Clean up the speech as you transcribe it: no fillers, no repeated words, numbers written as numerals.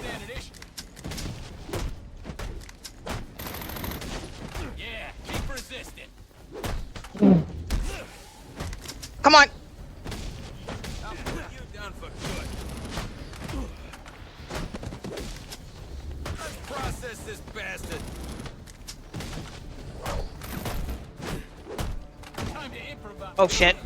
standard issue. Yeah, keep resisting. Come on. I'll put you down for good. Let's process this bastard. Time to improvise. Oh shit.